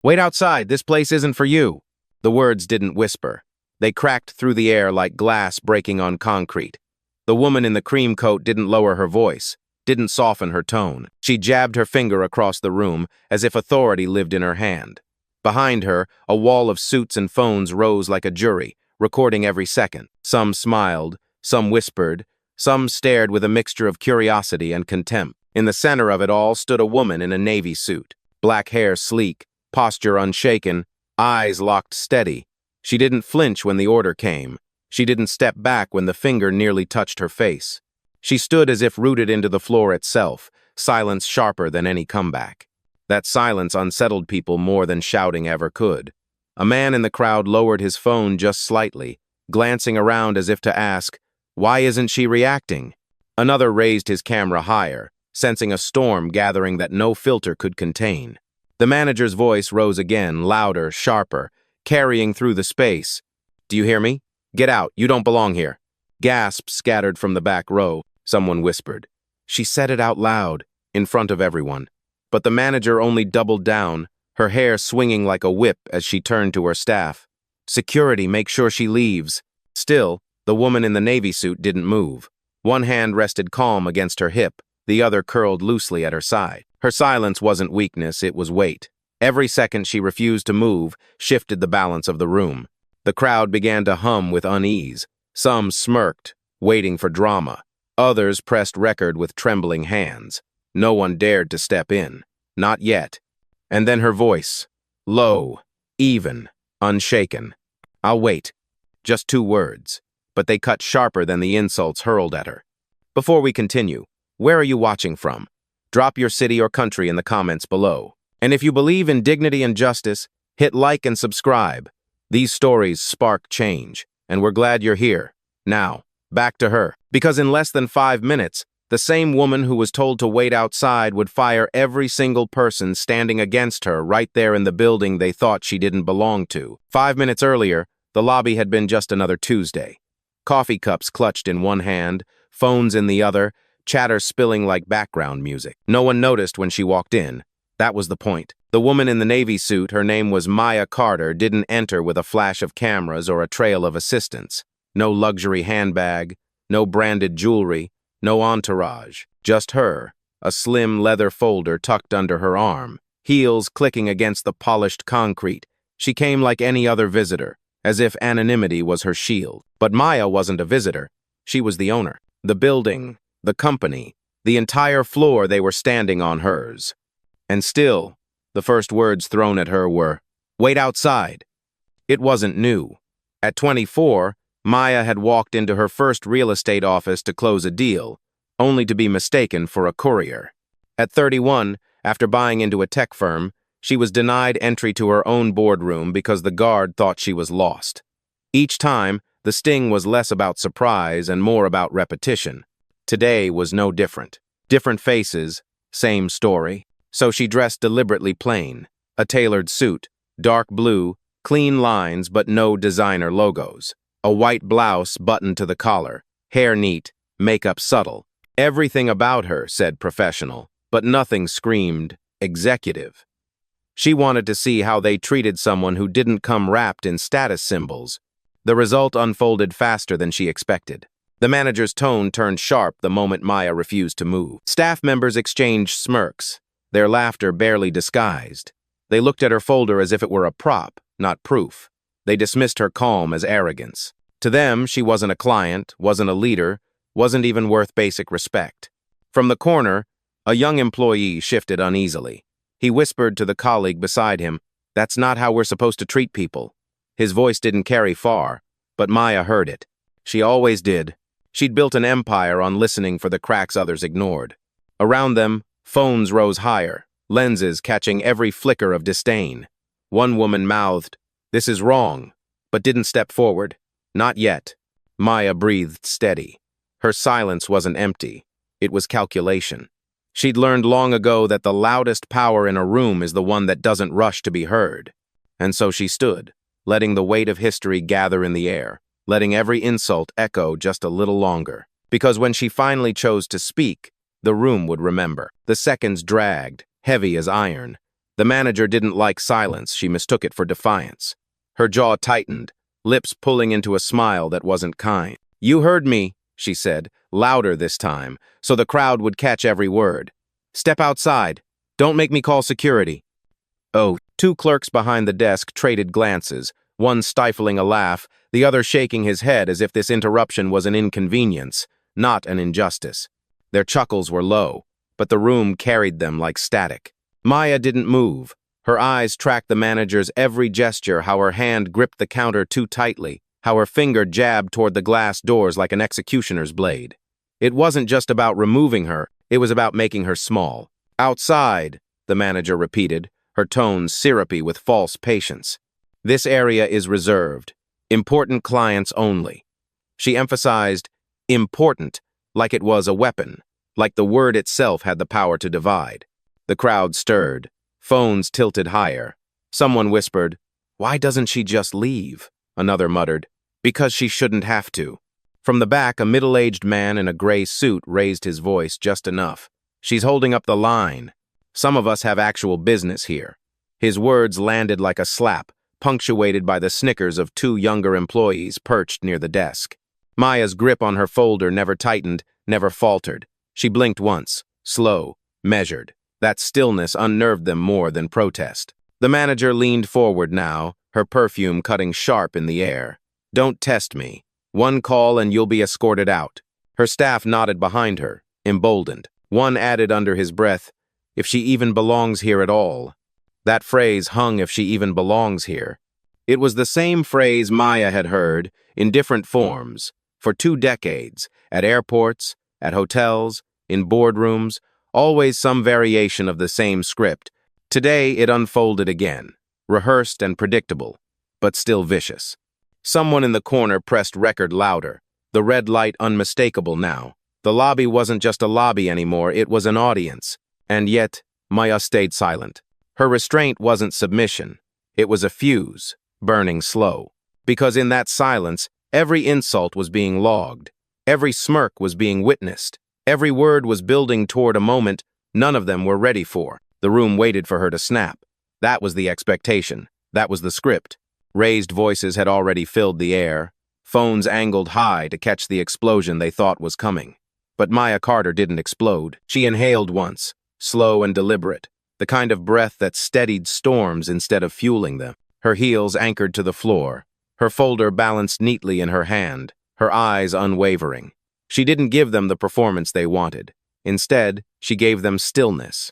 "Wait outside, this place isn't for you." The words didn't whisper. They cracked through the air like glass breaking on concrete. The woman in the cream coat didn't lower her voice, didn't soften her tone. She jabbed her finger across the room as if authority lived in her hand. Behind her, a wall of suits and phones rose like a jury, recording every second. Some smiled, some whispered, some stared with a mixture of curiosity and contempt. In the center of it all stood a woman in a navy suit, black hair sleek, posture unshaken, eyes locked steady. She didn't flinch when the order came. She didn't step back when the finger nearly touched her face. She stood as if rooted into the floor itself, silence sharper than any comeback. That silence unsettled people more than shouting ever could. A man in the crowd lowered his phone just slightly, glancing around as if to ask, "Why isn't she reacting?" Another raised his camera higher, sensing a storm gathering that no filter could contain. The manager's voice rose again, louder, sharper, carrying through the space. "Do you hear me? Get out, you don't belong here." Gasps scattered from the back row. Someone whispered. She said it out loud, in front of everyone. But the manager only doubled down, her hair swinging like a whip as she turned to her staff. "Security, make sure she leaves." Still, the woman in the navy suit didn't move. One hand rested calm against her hip, the other curled loosely at her side. Her silence wasn't weakness, it was weight. Every second she refused to move shifted the balance of the room. The crowd began to hum with unease. Some smirked, waiting for drama. Others pressed record with trembling hands. No one dared to step in. Not yet. And then her voice. Low, even, unshaken. "I'll wait." Just 2 words. But they cut sharper than the insults hurled at her. Before we continue, where are you watching from? Drop your city or country in the comments below. And if you believe in dignity and justice, hit like and subscribe. These stories spark change, and we're glad you're here. Now, back to her. Because in less than 5 minutes, the same woman who was told to wait outside would fire every single person standing against her right there in the building they thought she didn't belong to. 5 minutes earlier, the lobby had been just another Tuesday. Coffee cups clutched in one hand, phones in the other, chatter spilling like background music. No one noticed when she walked in. That was the point. The woman in the navy suit, her name was Maya Carter, didn't enter with a flash of cameras or a trail of assistants. No luxury handbag, no branded jewelry, no entourage. Just her, a slim leather folder tucked under her arm, heels clicking against the polished concrete. She came like any other visitor, as if anonymity was her shield. But Maya wasn't a visitor. She was the owner. The building, the company, the entire floor they were standing on hers. And still, the first words thrown at her were, "Wait outside." It wasn't new. At 24, Maya had walked into her first real estate office to close a deal, only to be mistaken for a courier. At 31, after buying into a tech firm, she was denied entry to her own boardroom because the guard thought she was lost. Each time, the sting was less about surprise and more about repetition. Today was no different. Different faces, same story. So she dressed deliberately plain, a tailored suit, dark blue, clean lines but no designer logos, a white blouse buttoned to the collar, hair neat, makeup subtle. Everything about her said professional, but nothing screamed executive. She wanted to see how they treated someone who didn't come wrapped in status symbols. The result unfolded faster than she expected. The manager's tone turned sharp the moment Maya refused to move. Staff members exchanged smirks, their laughter barely disguised. They looked at her folder as if it were a prop, not proof. They dismissed her calm as arrogance. To them, she wasn't a client, wasn't a leader, wasn't even worth basic respect. From the corner, a young employee shifted uneasily. He whispered to the colleague beside him, "That's not how we're supposed to treat people." His voice didn't carry far, but Maya heard it. She always did. She'd built an empire on listening for the cracks others ignored. Around them, phones rose higher, lenses catching every flicker of disdain. One woman mouthed, "This is wrong," but didn't step forward. Not yet. Maya breathed steady. Her silence wasn't empty. It was calculation. She'd learned long ago that the loudest power in a room is the one that doesn't rush to be heard. And so she stood, letting the weight of history gather in the air, letting every insult echo just a little longer. Because when she finally chose to speak, the room would remember. The seconds dragged, heavy as iron. The manager didn't like silence, she mistook it for defiance. Her jaw tightened, lips pulling into a smile that wasn't kind. "You heard me," she said, louder this time, so the crowd would catch every word. "Step outside. Don't make me call security." Oh, two clerks behind the desk traded glances, one stifling a laugh, the other shaking his head as if this interruption was an inconvenience, not an injustice. Their chuckles were low, but the room carried them like static. Maya didn't move. Her eyes tracked the manager's every gesture, how her hand gripped the counter too tightly, how her finger jabbed toward the glass doors like an executioner's blade. It wasn't just about removing her, it was about making her small. "Outside," the manager repeated, her tones syrupy with false patience. "This area is reserved. Important clients only." She emphasized important like it was a weapon, like the word itself had the power to divide. The crowd stirred. Phones tilted higher. Someone whispered, "Why doesn't she just leave?" Another muttered, "Because she shouldn't have to." From the back, a middle-aged man in a gray suit raised his voice just enough. "She's holding up the line. Some of us have actual business here." His words landed like a slap, punctuated by the snickers of two younger employees perched near the desk. Maya's grip on her folder never tightened, never faltered. She blinked once, slow, measured. That stillness unnerved them more than protest. The manager leaned forward now, her perfume cutting sharp in the air. "Don't test me. One call and you'll be escorted out." Her staff nodded behind her, emboldened. One added under his breath, "If she even belongs here at all." That phrase hung, "if she even belongs here." It was the same phrase Maya had heard, in different forms, for 2 decades, at airports, at hotels, in boardrooms, always some variation of the same script. Today it unfolded again, rehearsed and predictable, but still vicious. Someone in the corner pressed record louder, the red light unmistakable now. The lobby wasn't just a lobby anymore, it was an audience. And yet, Maya stayed silent. Her restraint wasn't submission. It was a fuse, burning slow. Because in that silence, every insult was being logged. Every smirk was being witnessed. Every word was building toward a moment none of them were ready for. The room waited for her to snap. That was the expectation. That was the script. Raised voices had already filled the air. Phones angled high to catch the explosion they thought was coming. But Maya Carter didn't explode. She inhaled once, slow and deliberate, the kind of breath that steadied storms instead of fueling them. Her heels anchored to the floor, her folder balanced neatly in her hand, her eyes unwavering. She didn't give them the performance they wanted. Instead, she gave them stillness.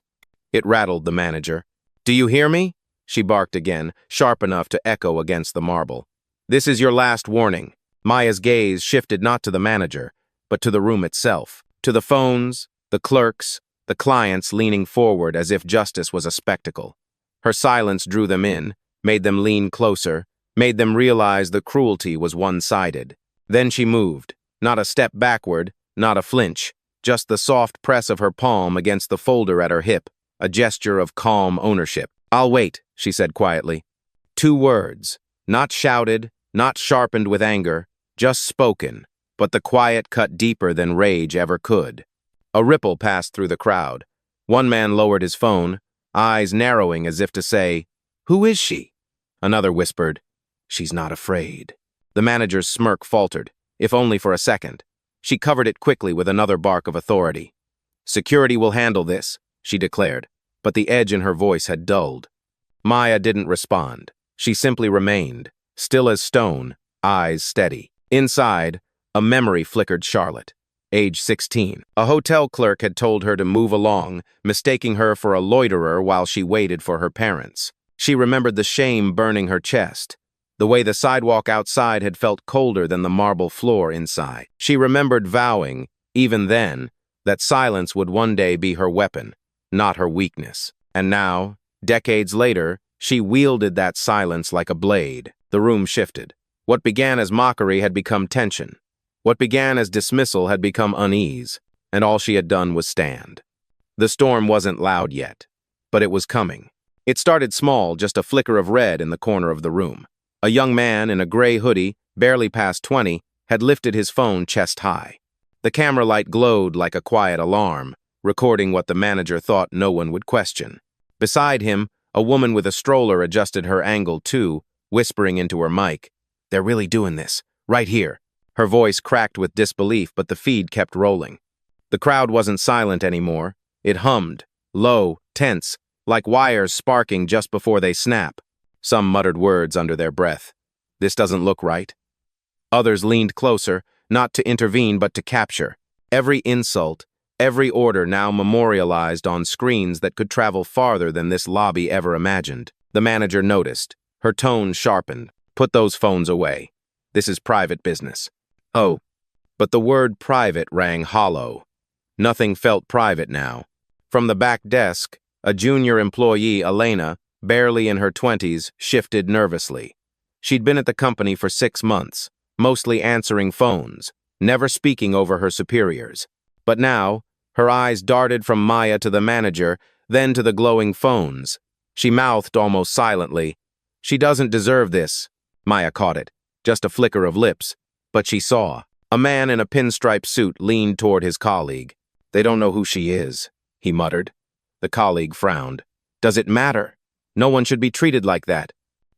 It rattled the manager. "Do you hear me?" she barked again, sharp enough to echo against the marble. "This is your last warning." Maya's gaze shifted not to the manager, but to the room itself, to the phones, the clerks, the clients leaning forward as if justice was a spectacle. Her silence drew them in, made them lean closer, made them realize the cruelty was one-sided. Then she moved. Not a step backward, not a flinch, just the soft press of her palm against the folder at her hip, a gesture of calm ownership. "I'll wait," she said quietly. 2 words, not shouted, not sharpened with anger, just spoken, but the quiet cut deeper than rage ever could. A ripple passed through the crowd. One man lowered his phone, eyes narrowing as if to say, "Who is she?" Another whispered, "She's not afraid." The manager's smirk faltered, if only for a second. She covered it quickly with another bark of authority. "Security will handle this," she declared, but the edge in her voice had dulled. Maya didn't respond. She simply remained, still as stone, eyes steady. Inside, a memory flickered Charlotte, age 16. A hotel clerk had told her to move along, mistaking her for a loiterer while she waited for her parents. She remembered the shame burning her chest, the way the sidewalk outside had felt colder than the marble floor inside. She remembered vowing, even then, that silence would one day be her weapon, not her weakness. And now, decades later, she wielded that silence like a blade. The room shifted. What began as mockery had become tension. What began as dismissal had become unease, and all she had done was stand. The storm wasn't loud yet, but it was coming. It started small, just a flicker of red in the corner of the room. A young man in a gray hoodie, barely past 20, had lifted his phone chest high. The camera light glowed like a quiet alarm, recording what the manager thought no one would question. Beside him, A woman with a stroller adjusted her angle too, whispering into her mic. "They're really doing this. Right here." Her voice cracked with disbelief, but the feed kept rolling. The crowd wasn't silent anymore. It hummed, low, tense, like wires sparking just before they snap. Some muttered words under their breath. "This doesn't look right." Others leaned closer, not to intervene but to capture. Every insult, every order now memorialized on screens that could travel farther than this lobby ever imagined. The manager noticed. Her tone sharpened. "Put those phones away. This is private business." Oh, but the word private rang hollow. Nothing felt private now. From the back desk, a junior employee, Elena, barely in her 20s, shifted nervously. She'd been at the company for 6 months, mostly answering phones, never speaking over her superiors. But now, her eyes darted from Maya to the manager, then to the glowing phones. She mouthed almost silently, "She doesn't deserve this." Maya caught it, just a flicker of lips, but she saw. A man in a pinstripe suit leaned toward his colleague. "They don't know who she is," he muttered. The colleague frowned. "Does it matter? No one should be treated like that."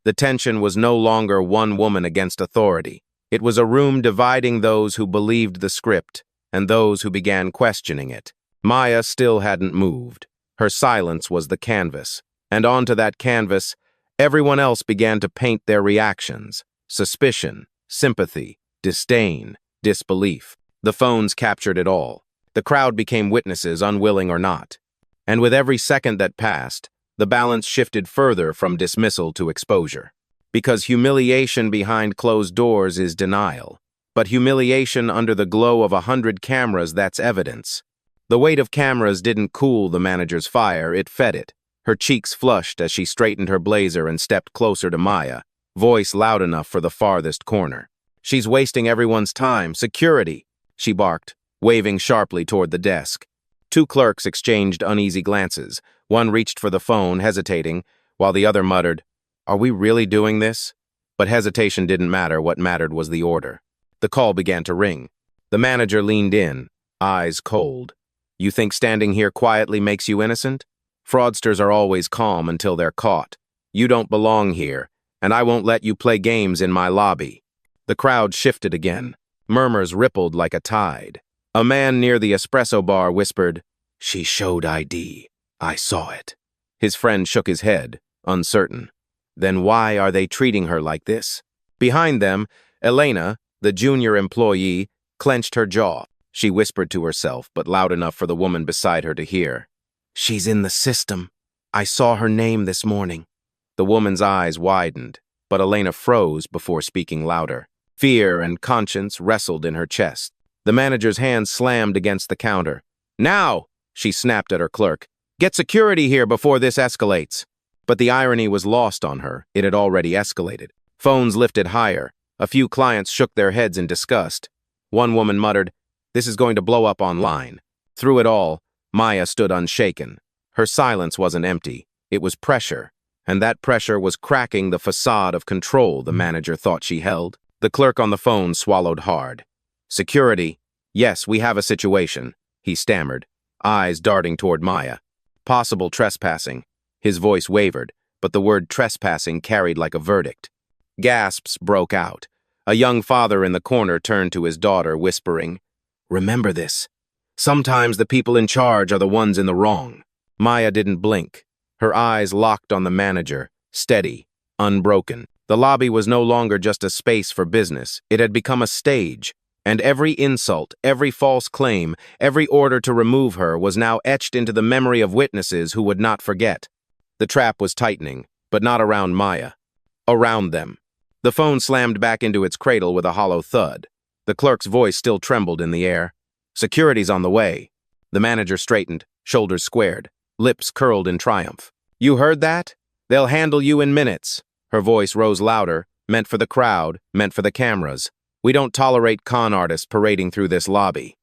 The tension was no longer one woman against authority. It was a room dividing those who believed the script and those who began questioning it. Maya still hadn't moved. Her silence was the canvas, and onto that canvas, everyone else began to paint their reactions: suspicion, sympathy, disdain, disbelief. The phones captured it all. The crowd became witnesses, unwilling or not. And with every second that passed, the balance shifted further from dismissal to exposure. Because humiliation behind closed doors is denial. But humiliation under the glow of 100 cameras, that's evidence. The weight of cameras didn't cool the manager's fire, it fed it. Her cheeks flushed as she straightened her blazer and stepped closer to Maya, voice loud enough for the farthest corner. "She's wasting everyone's time. Security!" she barked, waving sharply toward the desk. 2 clerks exchanged uneasy glances. One reached for the phone, hesitating, while the other muttered, "Are we really doing this?" But hesitation didn't matter. What mattered was the order. The call began to ring. The manager leaned in, eyes cold. "You think standing here quietly makes you innocent? Fraudsters are always calm until they're caught. You don't belong here, and I won't let you play games in my lobby." The crowd shifted again. Murmurs rippled like a tide. A man near the espresso bar whispered, "She showed ID. I saw it." His friend shook his head, uncertain. Then why are they treating her like this? Behind them, Elena, the junior employee, clenched her jaw. She whispered to herself, but loud enough for the woman beside her to hear. "She's in the system. I saw her name this morning." The woman's eyes widened, but Elena froze before speaking louder. Fear and conscience wrestled in her chest. The manager's hand slammed against the counter. "Now!" she snapped at her clerk. "Get security here before this escalates." But the irony was lost on her. It had already escalated. Phones lifted higher. A few clients shook their heads in disgust. One woman muttered, "This is going to blow up online." Through it all, Maya stood unshaken. Her silence wasn't empty. It was pressure. And that pressure was cracking the facade of control the manager thought she held. The clerk on the phone swallowed hard. "Security. Yes, we have a situation," he stammered, eyes darting toward Maya. "Possible trespassing." His voice wavered, but the word trespassing carried like a verdict. Gasps broke out. A young father in the corner turned to his daughter, whispering, "Remember this. Sometimes the people in charge are the ones in the wrong." Maya didn't blink. Her eyes locked on the manager, steady, unbroken. The lobby was no longer just a space for business. It had become a stage, and every insult, every false claim, every order to remove her was now etched into the memory of witnesses who would not forget. The trap was tightening, but not around Maya. Around them. The phone slammed back into its cradle with a hollow thud. The clerk's voice still trembled in the air. "Security's on the way." The manager straightened, shoulders squared, lips curled in triumph. "You heard that? They'll handle you in minutes." Her voice rose louder, meant for the crowd, meant for the cameras. "We don't tolerate con artists parading through this lobby."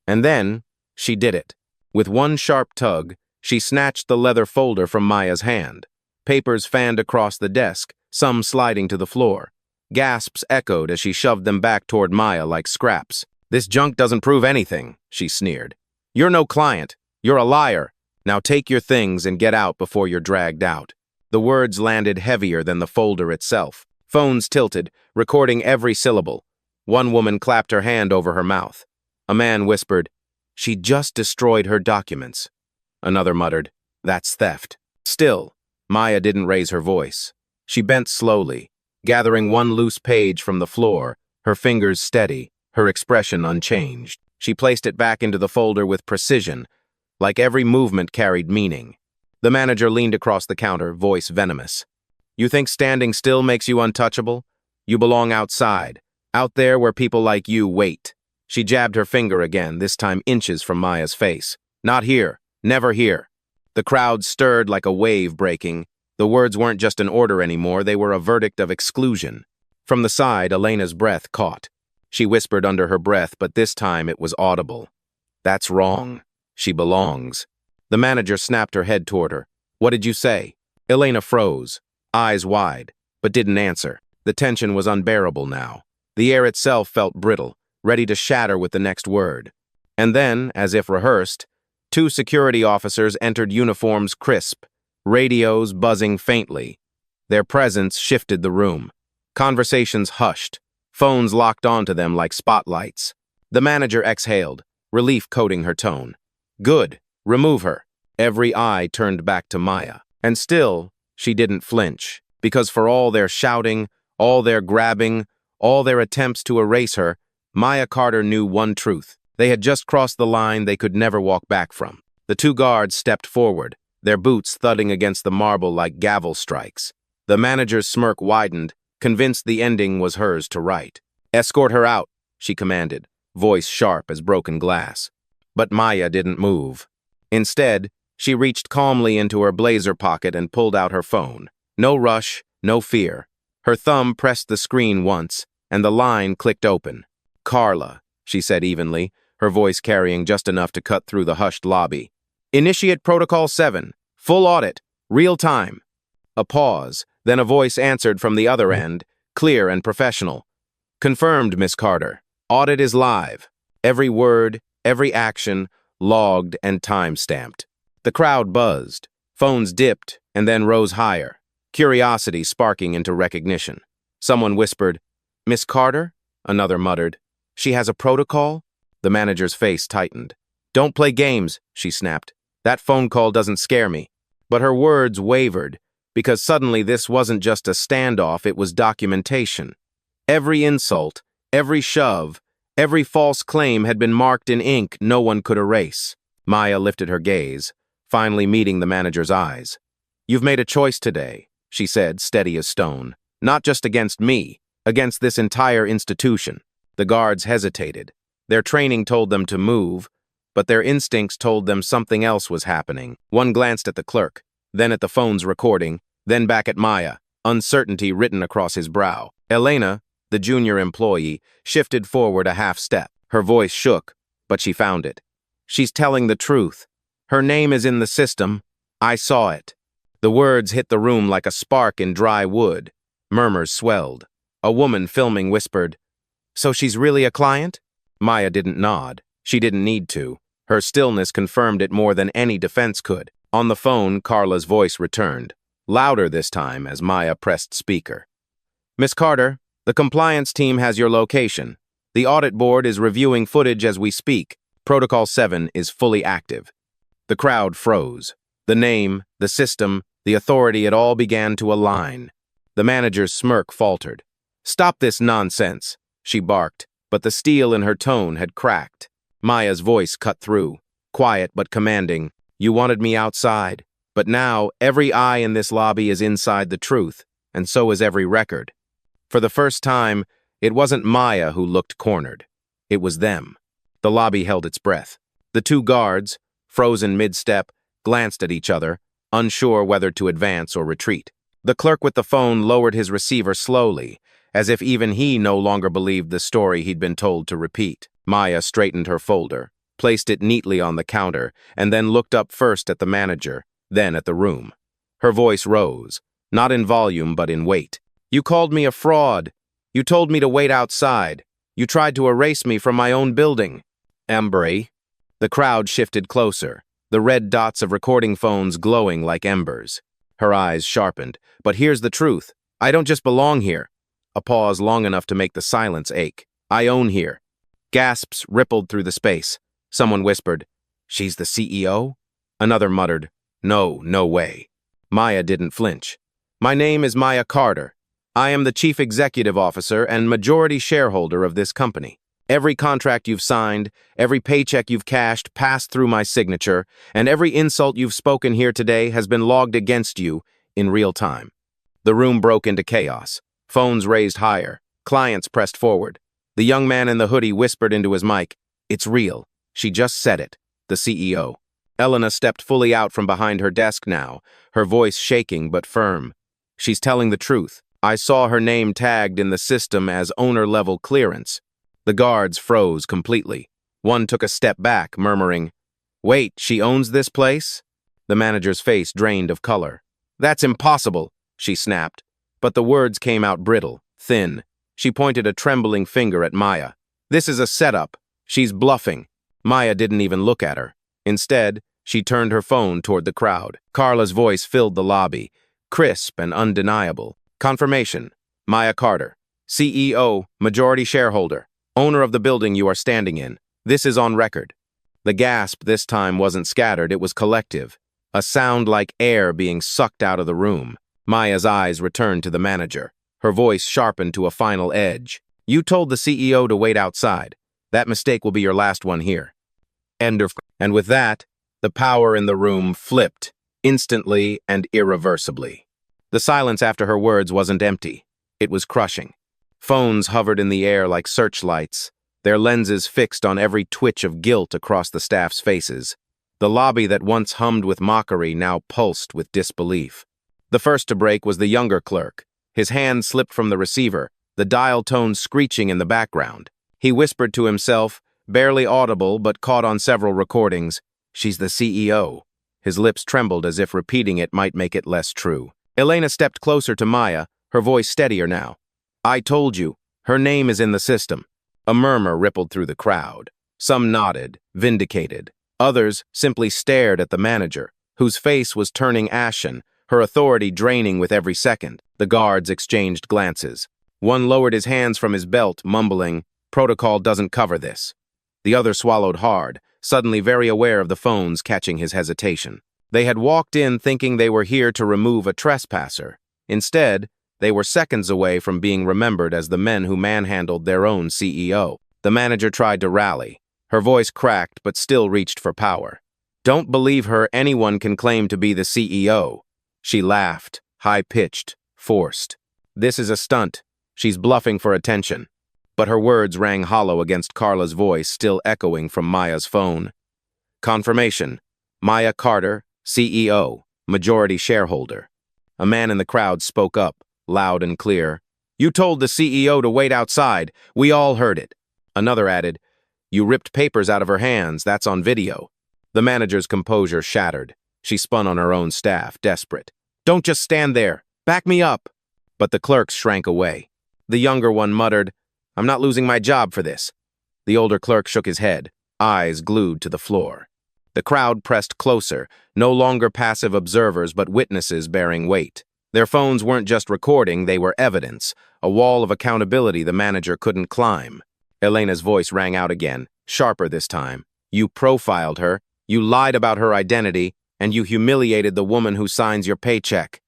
And then, she did it. With one sharp tug, she snatched the leather folder from Maya's hand. Papers fanned across the desk, some sliding to the floor. Gasps echoed as she shoved them back toward Maya like scraps. "This junk doesn't prove anything," she sneered. "You're no client. You're a liar. Now take your things and get out before you're dragged out." The words landed heavier than the folder itself. Phones tilted, recording every syllable. One woman clapped her hand over her mouth. A man whispered, "She just destroyed her documents." Another muttered, "That's theft." Still, Maya didn't raise her voice. She bent slowly, gathering one loose page from the floor, her fingers steady, her expression unchanged. She placed it back into the folder with precision, like every movement carried meaning. The manager leaned across the counter, voice venomous. "You think standing still makes you untouchable? You belong outside, out there where people like you wait." She jabbed her finger again, this time inches from Maya's face. "Not here. Never here." The crowd stirred like a wave breaking. The words weren't just an order anymore, they were a verdict of exclusion. From the side, Elena's breath caught. She whispered under her breath, but this time it was audible. "That's wrong. She belongs." The manager snapped her head toward her. "What did you say?" Elena froze, eyes wide, but didn't answer. The tension was unbearable now. The air itself felt brittle, ready to shatter with the next word. And then, as if rehearsed, two security officers entered, uniforms crisp, radios buzzing faintly. Their presence shifted the room. Conversations hushed, phones locked onto them like spotlights. The manager exhaled, relief coating her tone. "Good, remove her." Every eye turned back to Maya. And still, she didn't flinch, because for all their shouting, all their grabbing, all their attempts to erase her, Maya Carter knew one truth. They had just crossed the line they could never walk back from. The two guards stepped forward, their boots thudding against the marble like gavel strikes. The manager's smirk widened, convinced the ending was hers to write. "Escort her out," she commanded, voice sharp as broken glass. But Maya didn't move. Instead, she reached calmly into her blazer pocket and pulled out her phone. No rush, no fear. Her thumb pressed the screen once, and the line clicked open. "Carla," she said evenly, her voice carrying just enough to cut through the hushed lobby. "Initiate Protocol 7. Full audit. Real time." A pause, then a voice answered from the other end, clear and professional. "Confirmed, Miss Carter. Audit is live. Every word, every action, logged and time-stamped." The crowd buzzed. Phones dipped and then rose higher, curiosity sparking into recognition. Someone whispered, "Miss Carter?" Another muttered, "She has a protocol?" The manager's face tightened. "Don't play games," she snapped. "That phone call doesn't scare me." But her words wavered, because suddenly this wasn't just a standoff, it was documentation. Every insult, every shove, every false claim had been marked in ink no one could erase. Maya lifted her gaze, finally meeting the manager's eyes. "You've made a choice today," she said, steady as stone. "Not just against me, against this entire institution." The guards hesitated. Their training told them to move, but their instincts told them something else was happening. One glanced at the clerk, then at the phone's recording, then back at Maya, uncertainty written across his brow. Elena, the junior employee, shifted forward a half step. Her voice shook, but she found it. "She's telling the truth. Her name is in the system. I saw it." The words hit the room like a spark in dry wood. Murmurs swelled. A woman filming whispered, "So she's really a client?" Maya didn't nod. She didn't need to. Her stillness confirmed it more than any defense could. On the phone, Carla's voice returned, louder this time as Maya pressed speaker. "Miss Carter, the compliance team has your location. The audit board is reviewing footage as we speak. Protocol 7 is fully active." The crowd froze. The name, the system, the authority, it all began to align. The manager's smirk faltered. "Stop this nonsense," she barked, but the steel in her tone had cracked. Maya's voice cut through, quiet but commanding. "You wanted me outside, but now every eye in this lobby is inside the truth, and so is every record." For the first time, it wasn't Maya who looked cornered. It was them. The lobby held its breath. The two guards, frozen mid-step, glanced at each other, unsure whether to advance or retreat. The clerk with the phone lowered his receiver slowly, as if even he no longer believed the story he'd been told to repeat. Maya straightened her folder, placed it neatly on the counter, and then looked up first at the manager, then at the room. Her voice rose, not in volume but in weight. "You called me a fraud. You told me to wait outside. You tried to erase me from my own building." "Embry." The crowd shifted closer, the red dots of recording phones glowing like embers. Her eyes sharpened. But here's the truth. I don't just belong here. A pause long enough to make the silence ache. I own here. Gasps rippled through the space. Someone whispered, "She's the CEO?" Another muttered, "No, no way." Maya didn't flinch. "My name is Maya Carter. I am the chief executive officer and majority shareholder of this company. Every contract you've signed, every paycheck you've cashed passed through my signature, and every insult you've spoken here today has been logged against you in real time." The room broke into chaos. Phones raised higher. Clients pressed forward. The young man in the hoodie whispered into his mic, "It's real. She just said it." The CEO. Elena stepped fully out from behind her desk now, her voice shaking but firm. "She's telling the truth. I saw her name tagged in the system as owner-level clearance." The guards froze completely. One took a step back, murmuring, "Wait, she owns this place?" The manager's face drained of color. "That's impossible," she snapped. But the words came out brittle, thin. She pointed a trembling finger at Maya. "This is a setup. She's bluffing." Maya didn't even look at her. Instead, she turned her phone toward the crowd. Carla's voice filled the lobby, crisp and undeniable. "Confirmation. Maya Carter, CEO, majority shareholder, owner of the building you are standing in. This is on record." The gasp this time wasn't scattered, it was collective. A sound like air being sucked out of the room. Maya's eyes returned to the manager. Her voice sharpened to a final edge. "You told the CEO to wait outside. That mistake will be your last one here." And with that, the power in the room flipped, instantly and irreversibly. The silence after her words wasn't empty. It was crushing. Phones hovered in the air like searchlights, their lenses fixed on every twitch of guilt across the staff's faces. The lobby that once hummed with mockery now pulsed with disbelief. The first to break was the younger clerk. His hand slipped from the receiver, the dial tone screeching in the background. He whispered to himself, barely audible but caught on several recordings, "She's the CEO." His lips trembled as if repeating it might make it less true. Elena stepped closer to Maya, her voice steadier now. "I told you, her name is in the system." A murmur rippled through the crowd. Some nodded, vindicated. Others simply stared at the manager, whose face was turning ashen, her authority draining with every second. The guards exchanged glances. One lowered his hands from his belt, mumbling, "Protocol doesn't cover this." The other swallowed hard, suddenly very aware of the phones catching his hesitation. They had walked in thinking they were here to remove a trespasser. Instead, they were seconds away from being remembered as the men who manhandled their own CEO. The manager tried to rally. Her voice cracked but still reached for power. "Don't believe her, anyone can claim to be the CEO." She laughed, high-pitched, forced. "This is a stunt. She's bluffing for attention." But her words rang hollow against Carla's voice still echoing from Maya's phone. "Confirmation. Maya Carter, CEO, majority shareholder." A man in the crowd spoke up, loud and clear. "You told the CEO to wait outside. We all heard it." Another added, "You ripped papers out of her hands. That's on video." The manager's composure shattered. She spun on her own staff, desperate. "Don't just stand there. Back me up." But the clerks shrank away. The younger one muttered, "I'm not losing my job for this." The older clerk shook his head, eyes glued to the floor. The crowd pressed closer, no longer passive observers but witnesses bearing weight. Their phones weren't just recording, they were evidence, a wall of accountability the manager couldn't climb. Elena's voice rang out again, sharper this time. "You profiled her, you lied about her identity, and you humiliated the woman who signs your paycheck."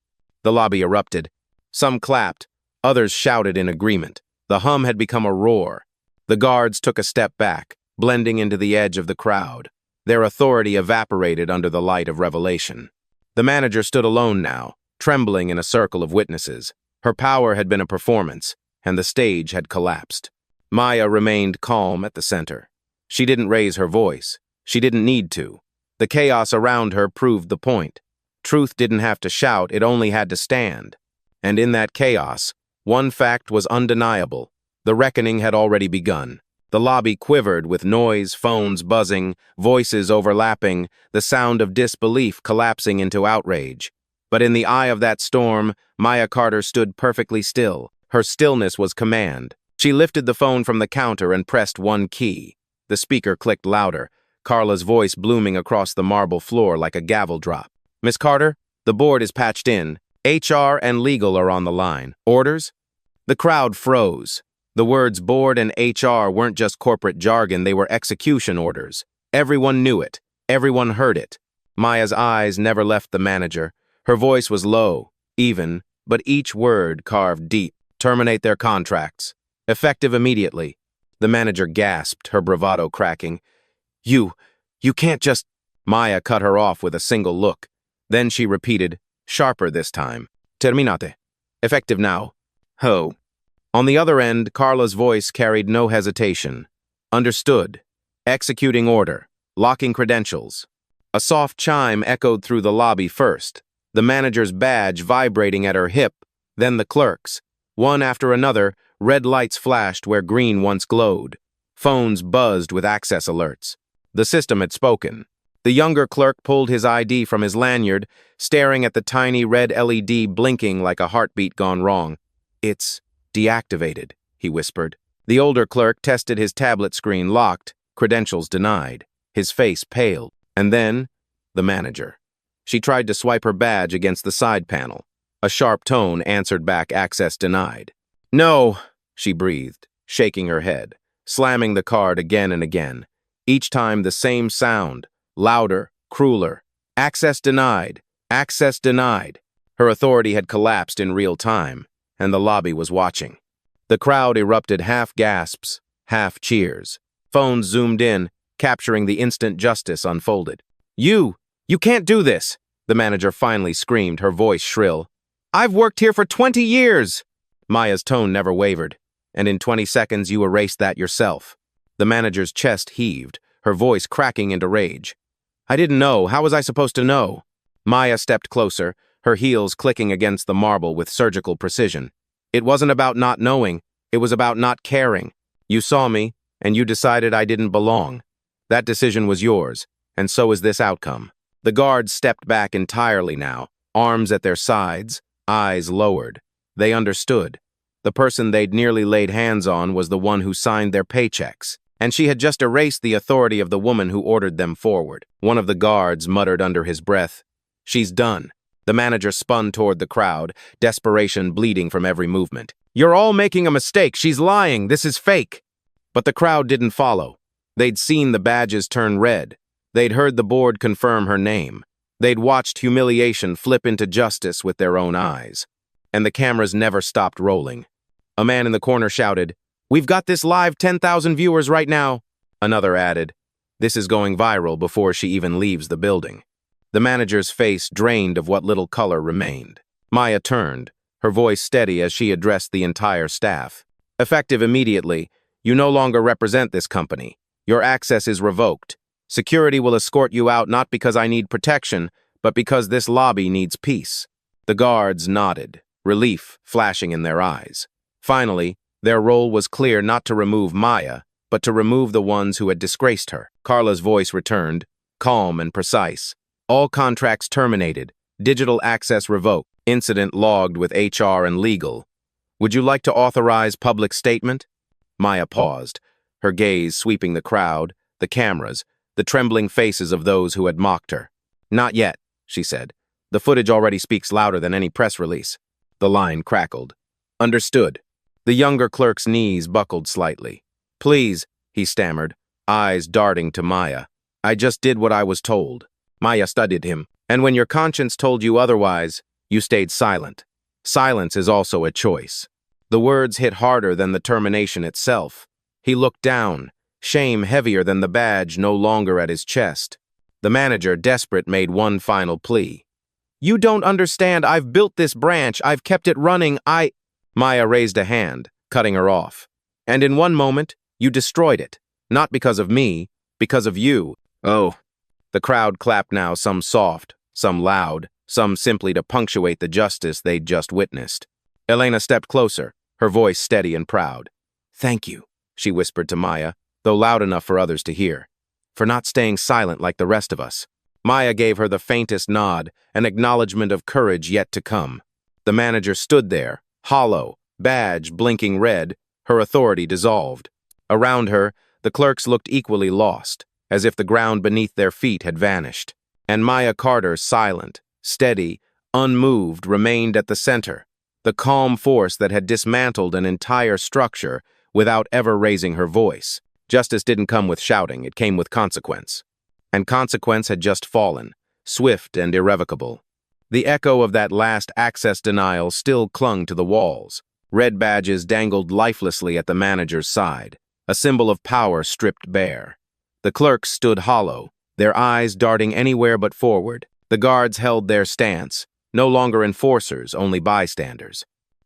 The lobby erupted. Some clapped, others shouted in agreement. The hum had become a roar. The guards took a step back, blending into the edge of the crowd. Their authority evaporated under the light of revelation. The manager stood alone now, trembling in a circle of witnesses. Her power had been a performance, and the stage had collapsed. Maya remained calm at the center. She didn't raise her voice. She didn't need to. The chaos around her proved the point. Truth didn't have to shout, it only had to stand. And in that chaos, one fact was undeniable. The reckoning had already begun. The lobby quivered with noise, phones buzzing, voices overlapping, the sound of disbelief collapsing into outrage. But in the eye of that storm, Maya Carter stood perfectly still. Her stillness was command. She lifted the phone from the counter and pressed one key. The speaker clicked louder, Carla's voice blooming across the marble floor like a gavel drop. "Miss Carter, The board is patched in. HR and legal are on the line. Orders? The crowd froze. The words board and HR weren't just corporate jargon, they were execution orders. Everyone knew it. Everyone heard it. Maya's eyes never left the manager. Her voice was low, even, but each word carved deep. Terminate their contracts. Effective immediately. The manager gasped, her bravado cracking. You can't just... Maya cut her off with a single look. Then she repeated, sharper this time. Terminate. Effective now. Ho. On the other end, Carla's voice carried no hesitation. Understood. Executing order. Locking credentials. A soft chime echoed through the lobby first, the manager's badge vibrating at her hip, then the clerk's. One after another, red lights flashed where green once glowed. Phones buzzed with access alerts. The system had spoken. The younger clerk pulled his ID from his lanyard, staring at the tiny red LED blinking like a heartbeat gone wrong. It's deactivated, he whispered. The older clerk tested his tablet screen locked, credentials denied. His face paled. And then, the manager. She tried to swipe her badge against the side panel. A sharp tone answered back access denied. No, she breathed, shaking her head, slamming the card again and again. Each time the same sound, louder, crueler. Access denied. Access denied. Her authority had collapsed in real time, and the lobby was watching. The crowd erupted half gasps, half cheers. Phones zoomed in, capturing the instant justice unfolded. You can't do this, the manager finally screamed, her voice shrill. I've worked here for 20 years! Maya's tone never wavered, and in 20 seconds you erased that yourself. The manager's chest heaved, her voice cracking into rage. I didn't know. How was I supposed to know? Maya stepped closer, her heels clicking against the marble with surgical precision. It wasn't about not knowing, it was about not caring. You saw me, and you decided I didn't belong. That decision was yours, and so is this outcome. The guards stepped back entirely now, arms at their sides, eyes lowered. They understood. The person they'd nearly laid hands on was the one who signed their paychecks, and she had just erased the authority of the woman who ordered them forward. One of the guards muttered under his breath, "She's done." The manager spun toward the crowd, desperation bleeding from every movement. "You're all making a mistake. She's lying. This is fake." But the crowd didn't follow. They'd seen the badges turn red. They'd heard the board confirm her name. They'd watched humiliation flip into justice with their own eyes. And the cameras never stopped rolling. A man in the corner shouted, "We've got this live 10,000 viewers right now." Another added, "This is going viral before she even leaves the building." The manager's face drained of what little color remained. Maya turned, her voice steady as she addressed the entire staff. "Effective immediately, you no longer represent this company. Your access is revoked. Security will escort you out not because I need protection, but because this lobby needs peace." The guards nodded, relief flashing in their eyes. Finally, their role was clear, not to remove Maya, but to remove the ones who had disgraced her. Carla's voice returned, calm and precise. All contracts terminated, digital access revoked, incident logged with HR and legal. Would you like to authorize public statement? Maya paused, her gaze sweeping the crowd, the cameras, the trembling faces of those who had mocked her. "Not yet," she said. "The footage already speaks louder than any press release." The line crackled. "Understood." The younger clerk's knees buckled slightly. "Please," he stammered, eyes darting to Maya. "I just did what I was told." Maya studied him. "And when your conscience told you otherwise, you stayed silent. Silence is also a choice." The words hit harder than the termination itself. He looked down, shame heavier than the badge no longer at his chest. The manager, desperate, made one final plea. "You don't understand. I've built this branch. I've kept it running. Maya raised a hand, cutting her off. "And in one moment, you destroyed it. Not because of me, because of you." "Oh." The crowd clapped now, some soft, some loud, some simply to punctuate the justice they'd just witnessed. Elena stepped closer, her voice steady and proud. "Thank you," she whispered to Maya, though loud enough for others to hear, "for not staying silent like the rest of us." Maya gave her the faintest nod, an acknowledgement of courage yet to come. The manager stood there, hollow, badge blinking red, her authority dissolved. Around her, the clerks looked equally lost, as if the ground beneath their feet had vanished. And Maya Carter, silent, steady, unmoved, remained at the center, the calm force that had dismantled an entire structure without ever raising her voice. Justice didn't come with shouting, it came with consequence. And consequence had just fallen, swift and irrevocable. The echo of that last access denial still clung to the walls. Red badges dangled lifelessly at the manager's side, a symbol of power stripped bare. The clerks stood hollow, their eyes darting anywhere but forward. The guards held their stance, no longer enforcers, only bystanders.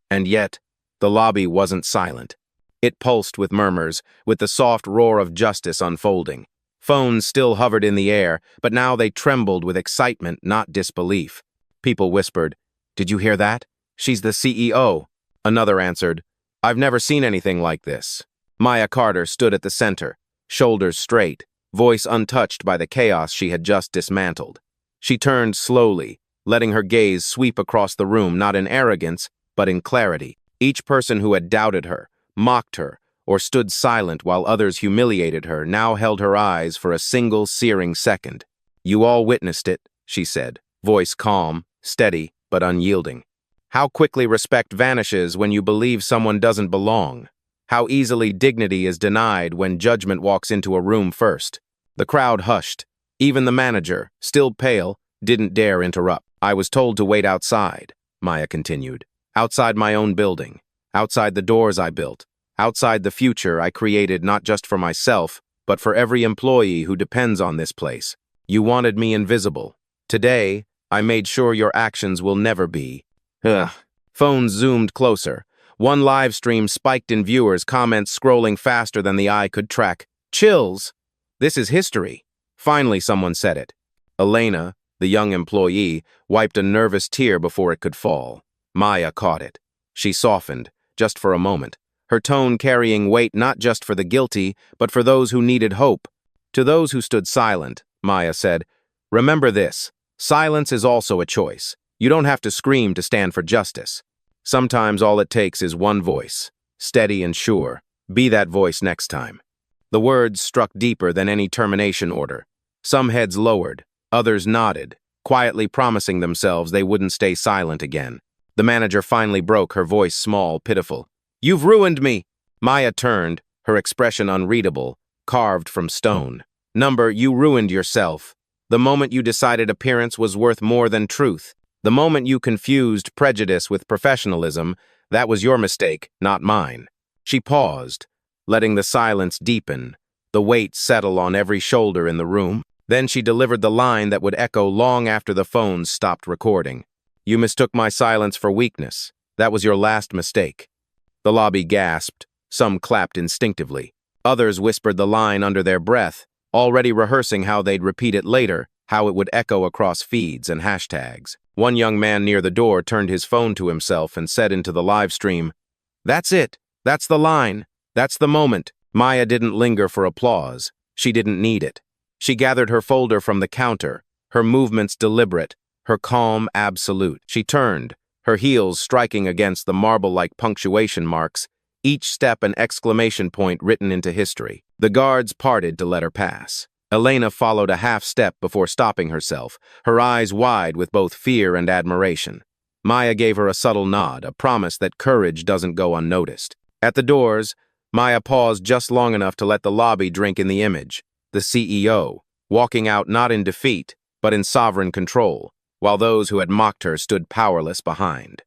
And yet, the lobby wasn't silent. It pulsed with murmurs, with the soft roar of justice unfolding. Phones still hovered in the air, but now they trembled with excitement, not disbelief. People whispered, "Did you hear that? She's the CEO." Another answered, "I've never seen anything like this." Maya Carter stood at the center, shoulders straight, voice untouched by the chaos she had just dismantled. She turned slowly, letting her gaze sweep across the room not in arrogance, but in clarity. Each person who had doubted her, mocked her, or stood silent while others humiliated her now held her eyes for a single searing second. "You all witnessed it," she said, voice calm, steady, but unyielding. "How quickly respect vanishes when you believe someone doesn't belong. How easily dignity is denied when judgment walks into a room first." The crowd hushed. Even the manager, still pale, didn't dare interrupt. "I was told to wait outside," Maya continued. "Outside my own building. Outside the doors I built. Outside the future I created not just for myself, but for every employee who depends on this place. You wanted me invisible. Today, I made sure your actions will never be." Ugh. Phones zoomed closer. One live stream spiked in viewers, comments scrolling faster than the eye could track. "Chills! This is history." Finally, someone said it. Elena, the young employee, wiped a nervous tear before it could fall. Maya caught it. She softened, just for a moment, her tone carrying weight not just for the guilty, but for those who needed hope. To those who stood silent, Maya said, "Remember this. Silence is also a choice. You don't have to scream to stand for justice. Sometimes all it takes is one voice, steady and sure. Be that voice next time." The words struck deeper than any termination order. Some heads lowered, others nodded, quietly promising themselves they wouldn't stay silent again. The manager finally broke, her voice small, pitiful. "You've ruined me!" Maya turned, her expression unreadable, carved from stone. You ruined yourself. The moment you decided appearance was worth more than truth. The moment you confused prejudice with professionalism, that was your mistake, not mine." She paused, letting the silence deepen, the weight settle on every shoulder in the room. Then she delivered the line that would echo long after the phones stopped recording. "You mistook my silence for weakness. That was your last mistake." The lobby gasped. Some clapped instinctively. Others whispered the line under their breath, already rehearsing how they'd repeat it later, how it would echo across feeds and hashtags. One young man near the door turned his phone to himself and said into the live stream, "That's it. That's the line. That's the moment." Maya didn't linger for applause. She didn't need it. She gathered her folder from the counter, her movements deliberate, her calm absolute. She turned, her heels striking against the marble-like punctuation marks, each step an exclamation point written into history. The guards parted to let her pass. Elena followed a half step before stopping herself, her eyes wide with both fear and admiration. Maya gave her a subtle nod, a promise that courage doesn't go unnoticed. At the doors, Maya paused just long enough to let the lobby drink in the image. The CEO, walking out not in defeat, but in sovereign control, while those who had mocked her stood powerless behind.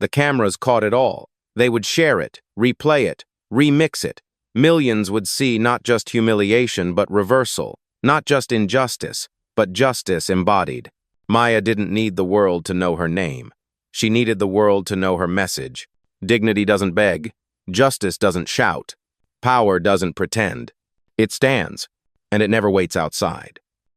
The cameras caught it all. They would share it, replay it, remix it. Millions would see not just humiliation, but reversal. Not just injustice, but justice embodied. Maya didn't need the world to know her name. She needed the world to know her message. Dignity doesn't beg. Justice doesn't shout. Power doesn't pretend. It stands, and it never waits outside.